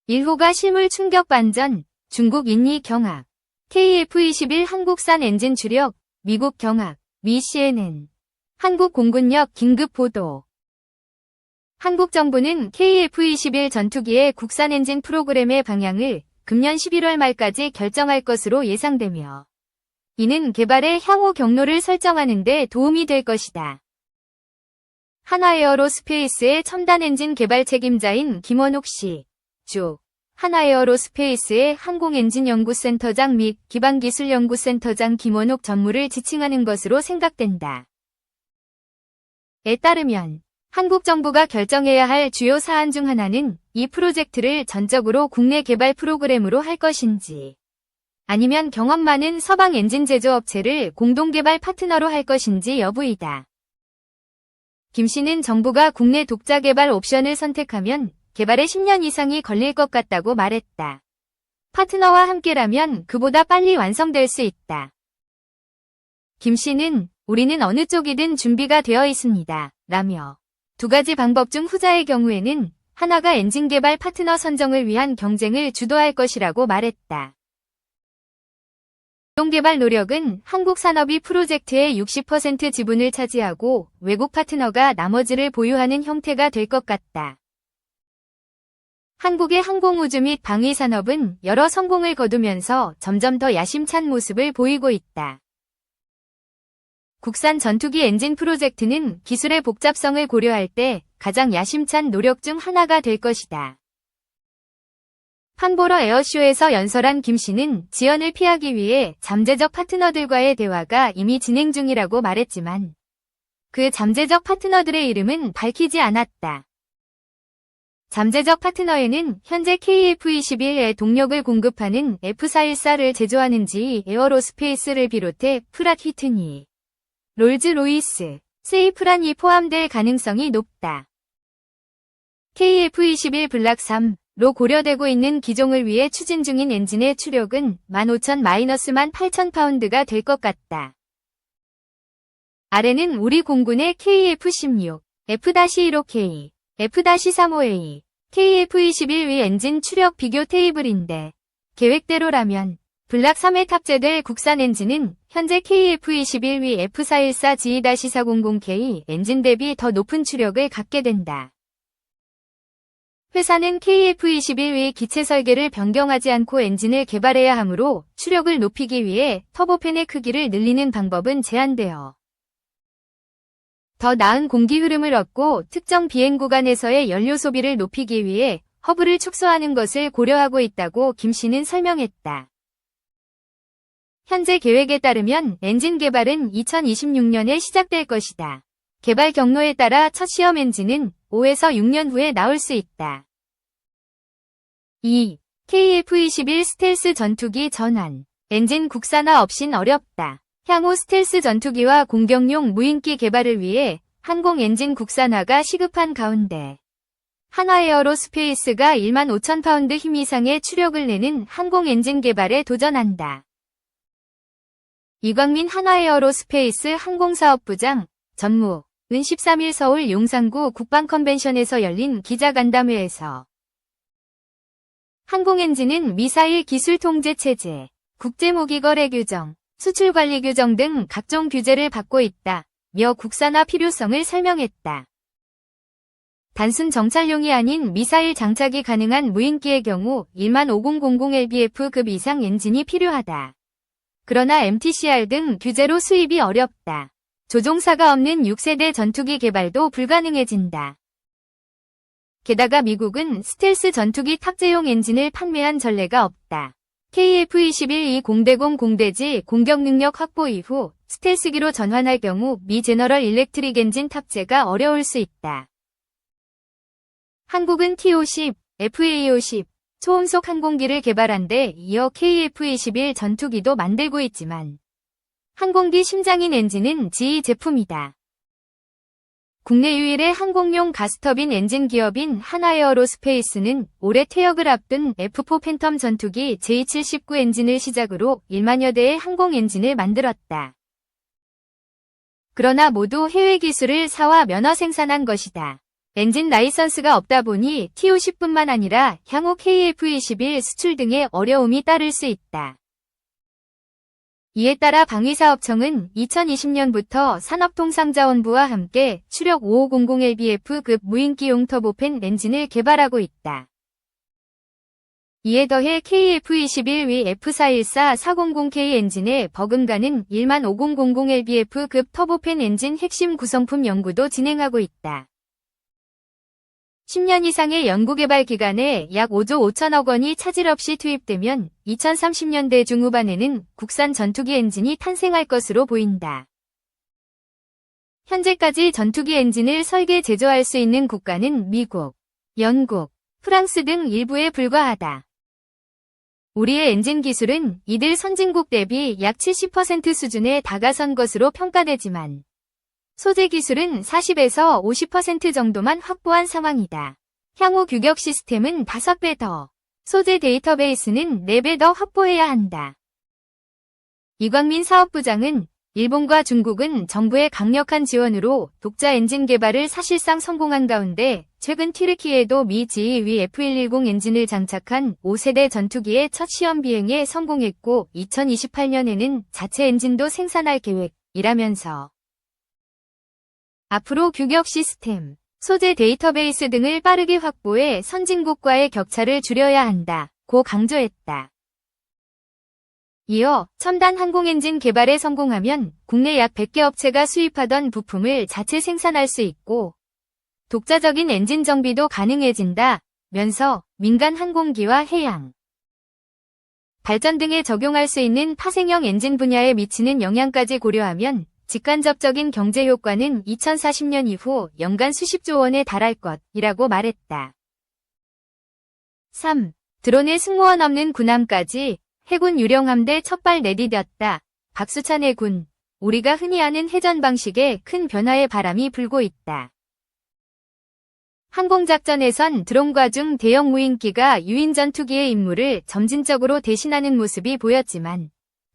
1호가 실물 충격 반전, 중국 인니 경악. KF-21 한국산 엔진 주력, 미국 경악, 미 CNN. 한국 공군력 긴급 보도. 한국 정부는 KF-21 전투기의 국산 엔진 프로그램의 방향을 금년 11월 말까지 결정할 것으로 예상되며, 이는 개발의 향후 경로를 설정하는 데 도움이 될 것이다. 한화에어로스페이스의 첨단 엔진 개발 책임자인 김원욱 씨, 주 한화에어로스페이스의 항공엔진연구센터장 및 기반기술연구센터장 김원욱 전무를 지칭하는 것으로 생각된다. 에 따르면 한국 정부가 결정해야 할 주요 사안 중 하나는 이 프로젝트를 전적으로 국내 개발 프로그램으로 할 것인지, 아니면 경험 많은 서방 엔진 제조업체를 공동개발 파트너로 할 것인지 여부이다. 김 씨는 정부가 국내 독자 개발 옵션을 선택하면 개발에 10년 이상이 걸릴 것 같다고 말했다. 파트너와 함께라면 그보다 빨리 완성될 수 있다. 김 씨는 우리는 어느 쪽이든 준비가 되어 있습니다. 라며 두 가지 방법 중 후자의 경우에는 하나가 엔진 개발 파트너 선정을 위한 경쟁을 주도할 것이라고 말했다. 공동개발 노력은 한국 산업이 프로젝트의 60% 지분을 차지하고 외국 파트너가 나머지를 보유하는 형태가 될 것 같다. 한국의 항공우주 및 방위산업은 여러 성공을 거두면서 점점 더 야심찬 모습을 보이고 있다. 국산 전투기 엔진 프로젝트는 기술의 복잡성을 고려할 때 가장 야심찬 노력 중 하나가 될 것이다. 판보러 에어쇼에서 연설한 김 씨는 지연을 피하기 위해 잠재적 파트너들과의 대화가 이미 진행 중이라고 말했지만, 그 잠재적 파트너들의 이름은 밝히지 않았다. 잠재적 파트너에는 현재 KF-21에 동력을 공급하는 F414를 제조하는 GE 에어로스페이스를 비롯해 프랏 휘트니, 롤즈로이스, 세이프란이 포함될 가능성이 높다. KF-21 블락 3로 고려되고 있는 기종을 위해 추진 중인 엔진의 추력은 15,000-18,000파운드가 될 것 같다. 아래는 우리 공군의 KF-16, F-15K, F-35A, KF-21 위 엔진 추력 비교 테이블인데, 계획대로라면 블락 3에 탑재될 국산 엔진은 현재 KF-21 위 F414 GE-400K 엔진 대비 더 높은 추력을 갖게 된다. 회사는 KF-21 위 기체 설계를 변경하지 않고 엔진을 개발해야 하므로 추력을 높이기 위해 터보팬의 크기를 늘리는 방법은 제한되어 더 나은 공기 흐름을 얻고 특정 비행 구간에서의 연료 소비를 높이기 위해 허브를 축소하는 것을 고려하고 있다고 김 씨는 설명했다. 현재 계획에 따르면 엔진 개발은 2026년에 시작될 것이다. 개발 경로에 따라 첫 시험 엔진은 5에서 6년 후에 나올 수 있다. 2. KF-21 스텔스 전투기 전환. 엔진 국산화 없인 어렵다. 향후 스텔스 전투기와 공격용 무인기 개발을 위해 항공 엔진 국산화가 시급한 가운데, 한화에어로스페이스가 15,000파운드 힘 이상의 추력을 내는 항공 엔진 개발에 도전한다. 이광민 한화에어로스페이스 항공사업부장, 전무은 13일 서울 용산구 국방컨벤션에서 열린 기자간담회에서 항공엔진은 미사일 기술 통제 체제, 국제무기거래 규정, 수출관리 규정 등 각종 규제를 받고 있다며 국산화 필요성을 설명했다. 단순 정찰용이 아닌 미사일 장착이 가능한 무인기의 경우 15000LBF급 이상 엔진이 필요하다. 그러나 MTCR 등 규제로 수입이 어렵다. 조종사가 없는 6세대 전투기 개발도 불가능해진다. 게다가 미국은 스텔스 전투기 탑재용 엔진을 판매한 전례가 없다. KF-21 20대공 공대지 공격 능력 확보 이후 스텔스기로 전환할 경우 미 제너럴 일렉트릭 엔진 탑재가 어려울 수 있다. 한국은 T-50, FA-50, 초음속 항공기를 개발한 데 이어 KF-21 전투기도 만들고 있지만 항공기 심장인 엔진은 GE 제품이다. 국내 유일의 항공용 가스터빈 엔진 기업인 한화에어로스페이스는 올해 퇴역을 앞둔 F4 팬텀 전투기 J79 엔진을 시작으로 1만여 대의 항공 엔진을 만들었다. 그러나 모두 해외 기술을 사와 면허 생산한 것이다. 엔진 라이선스가 없다 보니 TO10뿐만 아니라 향후 KF21 수출 등의 어려움이 따를 수 있다. 이에 따라 방위사업청은 2020년부터 산업통상자원부와 함께 추력 5500LBF급 무인기용 터보팬 엔진을 개발하고 있다. 이에 더해 KF21위 F414-400K 엔진에 버금가는 15000LBF급 터보팬 엔진 핵심 구성품 연구도 진행하고 있다. 10년 이상의 연구개발 기간에 약 5조 5천억 원이 차질 없이 투입되면 2030년대 중후반에는 국산 전투기 엔진이 탄생할 것으로 보인다. 현재까지 전투기 엔진을 설계 제조할 수 있는 국가는 미국, 영국, 프랑스 등 일부에 불과하다. 우리의 엔진 기술은 이들 선진국 대비 약 70% 수준에 다가선 것으로 평가되지만 소재 기술은 40에서 50% 정도만 확보한 상황이다. 향후 규격 시스템은 5배 더, 소재 데이터베이스는 4배 더 확보해야 한다. 이광민 사업부장은 일본과 중국은 정부의 강력한 지원으로 독자 엔진 개발을 사실상 성공한 가운데 최근 튀르키예도 미 GE F110 엔진을 장착한 5세대 전투기의 첫 시험 비행에 성공했고 2028년에는 자체 엔진도 생산할 계획이라면서 앞으로 규격 시스템, 소재 데이터베이스 등을 빠르게 확보해 선진국과의 격차를 줄여야 한다고 강조했다. 이어 첨단 항공엔진 개발에 성공하면 국내 약 100개 업체가 수입하던 부품을 자체 생산할 수 있고 독자적인 엔진 정비도 가능해진다면서 민간 항공기와 해양, 발전 등에 적용할 수 있는 파생형 엔진 분야에 미치는 영향까지 고려하면 직간접적인 경제 효과는 2040년 이후 연간 수십조 원에 달할 것이라고 말했다. 3. 드론의 승무원 없는 군함까지 해군 유령함대 첫발 내디뎠다. 박수찬 해군. 우리가 흔히 아는 해전 방식에 큰 변화의 바람이 불고 있다. 항공작전에선 드론과 중 대형 무인기가 유인 전투기의 임무를 점진적으로 대신하는 모습이 보였지만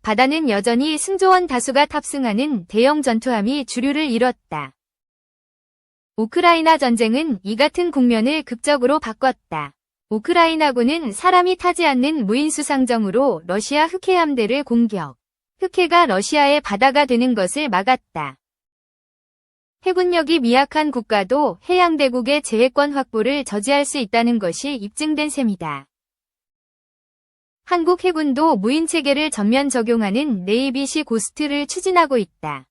바다는 여전히 승조원 다수가 탑승하는 대형 전투함이 주류를 이뤘다. 우크라이나 전쟁은 이 같은 국면을 극적으로 바꿨다. 우크라이나군은 사람이 타지 않는 무인 수상정으로 러시아 흑해 함대를 공격. 흑해가 러시아의 바다가 되는 것을 막았다. 해군력이 미약한 국가도 해양대국의 제해권 확보를 저지할 수 있다는 것이 입증된 셈이다. 한국 해군도 무인 체계를 전면 적용하는 네이비시 고스트를 추진하고 있다.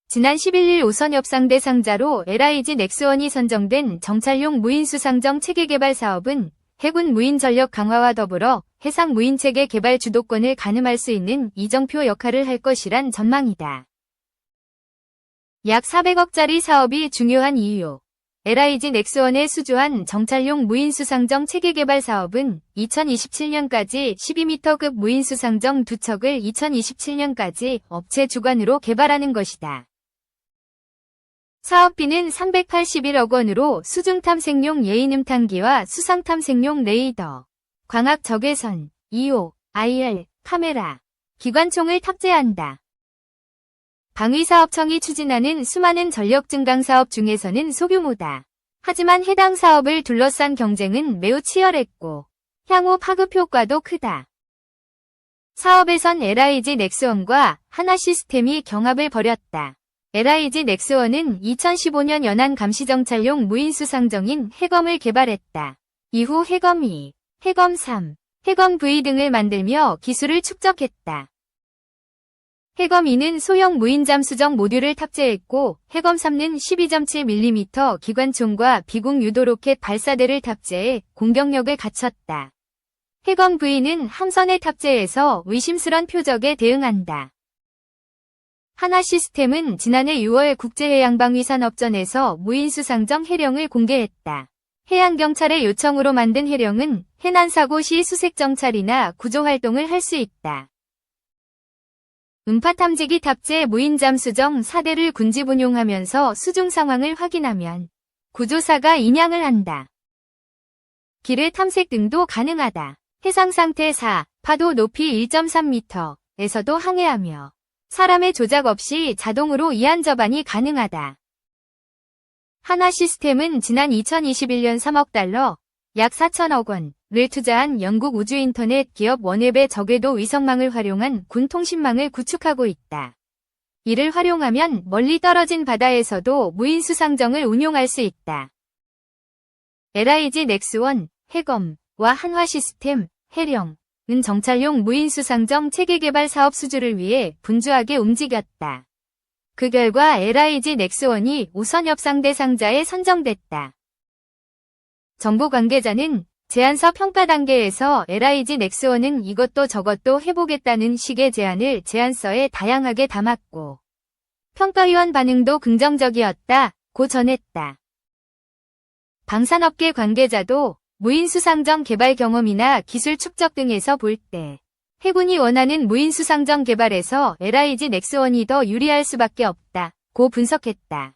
지난 11일 오선협상 대상자로 LIG 넥스원이 선정된 정찰용 무인 수상정 체계 개발 사업은 해군 무인 전력 강화와 더불어 해상 무인 체계 개발 주도권을 가늠할 수 있는 이정표 역할을 할 것이란 전망이다. 약 400억짜리 사업이 중요한 이유. LIG 넥스원에 수주한 정찰용 무인 수상정 체계 개발 사업은 2027년까지 12m급 무인 수상정 2척을 2027년까지 업체 주관으로 개발하는 것이다. 사업비는 381억 원으로 수중탐색용 예인음탄기와 수상탐색용 레이더, 광학 적외선, EO, IR, 카메라, 기관총을 탑재한다. 방위사업청이 추진하는 수많은 전력 증강 사업 중에서는 소규모다. 하지만 해당 사업을 둘러싼 경쟁은 매우 치열했고 향후 파급 효과도 크다. 사업에선 LIG 넥스원과 하나시스템이 경합을 벌였다. LIG 넥스원은 2015년 연안 감시정찰용 무인수상정인 해검을 개발했다. 이후 해검 2, 해검 3, 해검 V 등을 만들며 기술을 축적했다. 해검 2는 소형 무인잠수정 모듈을 탑재했고 해검 3는 12.7mm 기관총과 비공 유도 로켓 발사대를 탑재해 공격력을 갖췄다. 해검 V는 함선에 탑재해서 의심스런 표적에 대응한다. 하나시스템은 지난해 6월 국제해양방위산업전에서 무인수상정 해령을 공개했다. 해양경찰의 요청으로 만든 해령은 해난사고 시 수색정찰이나 구조활동을 할 수 있다. 음파탐지기 탑재 무인잠수정 4대를 군집 운용하면서 수중 상황을 확인하면 구조사가 인양을 한다. 기뢰 탐색 등도 가능하다. 해상상태 4, 파도 높이 1.3m에서도 항해하며 사람의 조작 없이 자동으로 이안 접안이 가능하다. 한화시스템은 지난 2021년 3억 달러, 약 4천억 원을 투자한 영국 우주인터넷 기업 원웹의 저궤도 위성망을 활용한 군 통신망을 구축하고 있다. 이를 활용하면 멀리 떨어진 바다에서도 무인 수상정을 운용할 수 있다. LIG 넥스원, 해검과 한화시스템, 해령은 정찰용 무인 수상정 체계 개발 사업 수주를 위해 분주하게 움직였다. 그 결과 LIG 넥스원이 우선 협상 대상자에 선정됐다. 정부 관계자는 제안서 평가 단계에서 LIG 넥스원은 이것도 저것도 해보겠다는 식의 제안을 제안서에 다양하게 담았고 평가위원 반응도 긍정적이었다고 전했다. 방산업계 관계자도 무인 수상정 개발 경험이나 기술 축적 등에서 볼 때 해군이 원하는 무인 수상정 개발에서 LIG 넥스원이 더 유리할 수밖에 없다고 분석했다.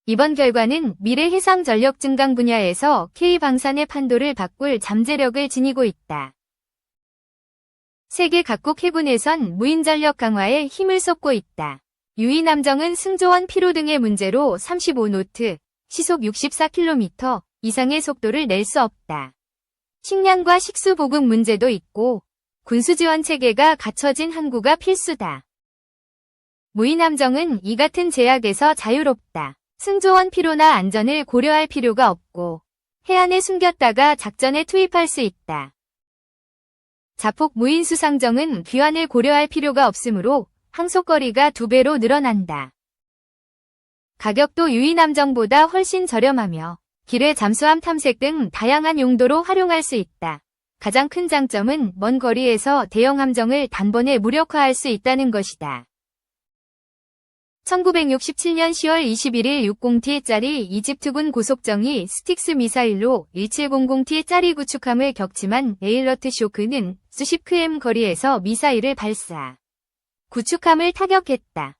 이번 결과는 미래 해상 전력 증강 분야에서 K방산의 판도를 바꿀 잠재력을 지니고 있다. 세계 각국 해군에선 무인 전력 강화에 힘을 쏟고 있다. 유인함정은 승조원 피로 등의 문제로 35노트, 시속 64km 이상의 속도를 낼 수 없다. 식량과 식수 보급 문제도 있고 군수 지원 체계가 갖춰진 항구가 필수다. 무인함정은 이 같은 제약에서 자유롭다. 승조원 피로나 안전을 고려할 필요가 없고 해안에 숨겼다가 작전에 투입할 수 있다. 자폭 무인 수상정은 귀환을 고려할 필요가 없으므로 항속거리가 2배로 늘어난다. 가격도 유인함정보다 훨씬 저렴하며 기뢰 잠수함 탐색 등 다양한 용도로 활용할 수 있다. 가장 큰 장점은 먼 거리에서 대형 함정을 단번에 무력화할 수 있다는 것이다. 1967년 10월 21일 60T짜리 이집트군 고속정이 스틱스 미사일로 1700T짜리 구축함을 격침한 에일러트 쇼크는 수십 km 거리에서 미사일을 발사. 구축함을 타격했다.